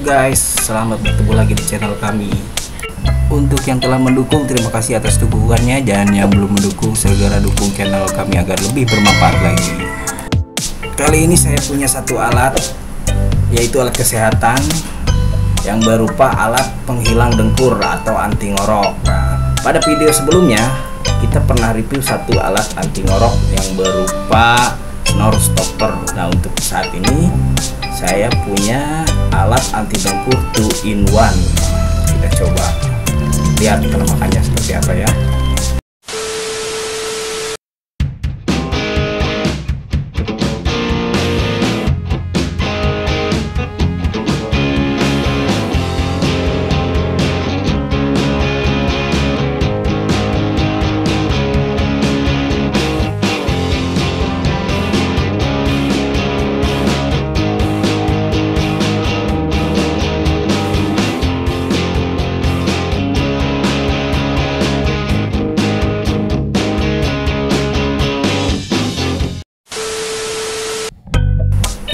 guys, selamat bertemu lagi di channel kami. Untuk yang telah mendukung, terima kasih atas dukungannya. Dan yang belum mendukung, segera dukung channel kami agar lebih bermanfaat lagi. Kali ini saya punya satu alat, yaitu alat kesehatan yang berupa alat penghilang dengkur atau anti ngorok. Nah, pada video sebelumnya kita pernah review satu alat anti ngorok yang berupa snore stopper. Nah, untuk saat ini saya punya alat anti dengkur 2-in-1. Kita coba lihat penampakannya seperti apa ya.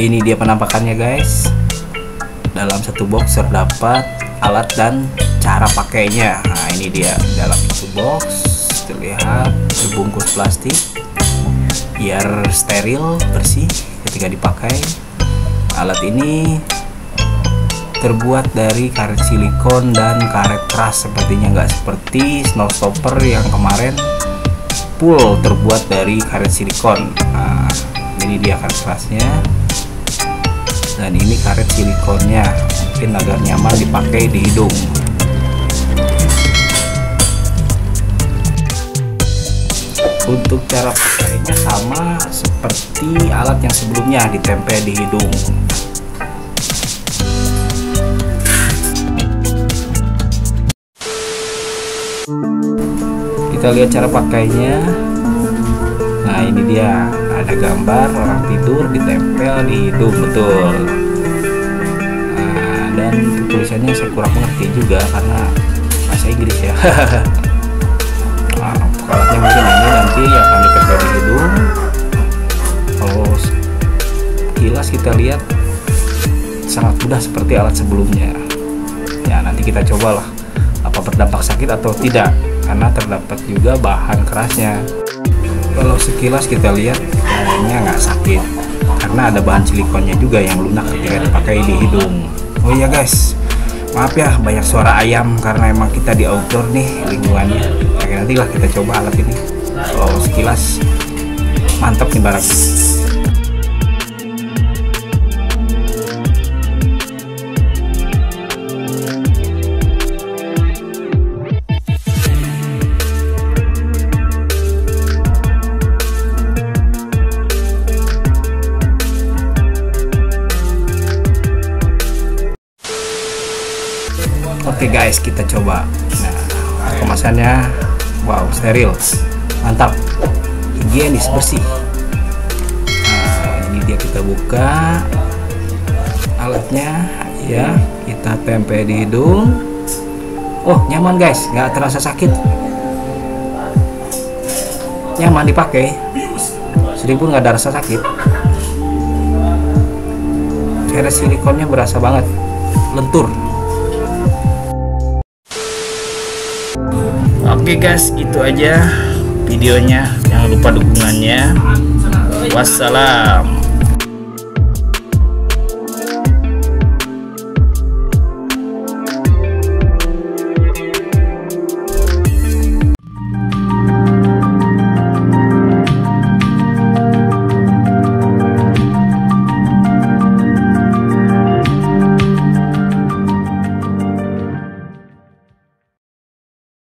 Ini dia penampakannya guys. Dalam satu box terdapat alat dan cara pakainya. Nah, ini dia dalam satu box, terlihat terbungkus plastik biar steril, bersih ketika dipakai. Alat ini terbuat dari karet silikon dan karet keras, sepertinya nggak seperti snore stopper yang kemarin full terbuat dari karet silikon. Nah, ini dia karet kerasnya. Dan ini karet silikonnya, mungkin agar nyaman dipakai di hidung. Untuk cara pakainya sama seperti alat yang sebelumnya, ditempel di hidung. Kita lihat cara pakainya. Nah, ini dia, ada gambar orang tidur ditempel di hidung, betul. Nah, dan tulisannya saya kurang mengerti juga karena bahasa Inggris ya. Nah, alatnya mungkin ini nanti akan ditempel di hidung. Kalau kilas kita lihat sangat mudah seperti alat sebelumnya. Ya, nanti kita cobalah apa berdampak sakit atau tidak, karena terdapat juga bahan kerasnya. Kalau sekilas kita lihat kayaknya nggak sakit karena ada bahan silikonnya juga yang lunak ketika dipakai di hidung. Oh iya guys, maaf ya banyak suara ayam karena emang kita di outdoor nih lingkungannya. Oke, nantilah kita coba alat ini. Kalau sekilas mantap nih barangnya. Oke guys, kita coba. Nah, kemasannya wow, steril, mantap, higienis, bersih. Nah, ini dia, kita buka alatnya ya, kita tempel di hidung. Oh, nyaman guys, nggak terasa sakit, nyaman dipakai, sedikit pun nggak ada rasa sakit. Karet silikonnya berasa banget, lentur. Oke guys, itu aja videonya. Jangan lupa dukungannya. Wassalam.